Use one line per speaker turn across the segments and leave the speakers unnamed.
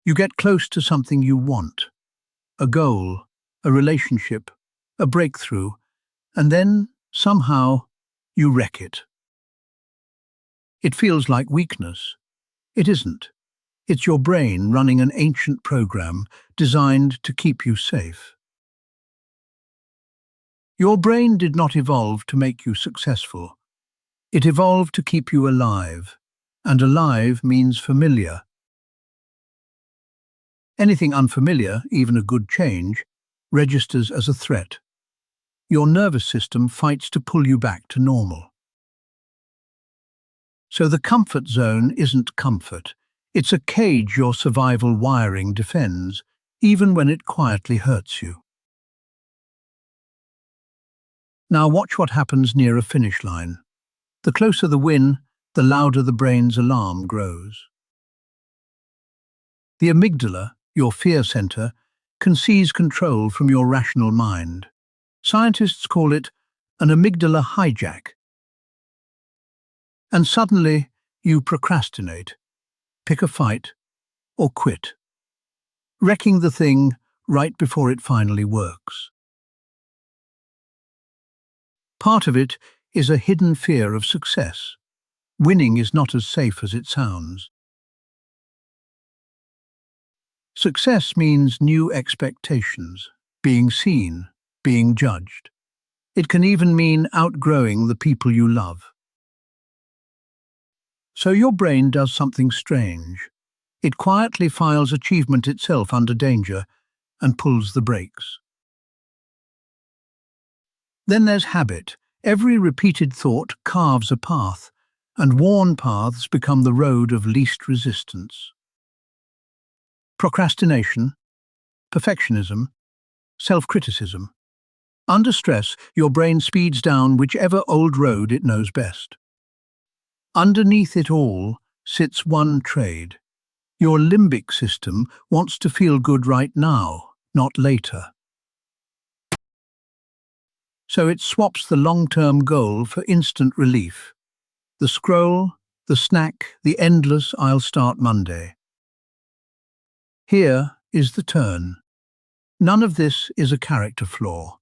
You get close to something you want, a goal, a relationship, a breakthrough, and then, somehow, you wreck it. It feels like weakness. It isn't. It's your brain running an ancient program designed to keep you safe. Your brain did not evolve to make you successful. It evolved to keep you alive, and alive means familiar. Anything unfamiliar, even a good change, registers as a threat. Your nervous system fights to pull you back to normal. So the comfort zone isn't comfort. It's a cage your survival wiring defends, even when it quietly hurts you. Now watch what happens near a finish line. The closer the win, the louder the brain's alarm grows. The amygdala, your fear center, can seize control from your rational mind. Scientists call it an amygdala hijack. And suddenly, you procrastinate, pick a fight, or quit, wrecking the thing right before it finally works. Part of it is a hidden fear of success. Winning is not as safe as it sounds. Success means new expectations, being seen, being judged. It can even mean outgrowing the people you love. So your brain does something strange. It quietly files achievement itself under danger and pulls the brakes. Then there's habit. Every repeated thought carves a path, and worn paths become the road of least resistance. Procrastination, perfectionism, self-criticism. Under stress, your brain speeds down whichever old road it knows best. Underneath it all sits one trade. Your limbic system wants to feel good right now, not later. So it swaps the long-term goal for instant relief. The scroll, the snack, the endless "I'll start Monday." Here is the turn. None of this is a character flaw.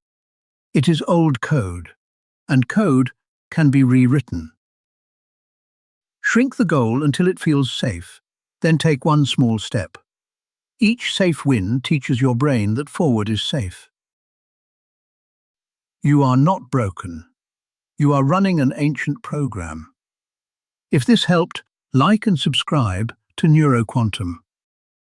It is old code, and code can be rewritten. Shrink the goal until it feels safe, then take one small step. Each safe win teaches your brain that forward is safe. You are not broken. You are running an ancient program. If this helped, like and subscribe to NeuroQuantum.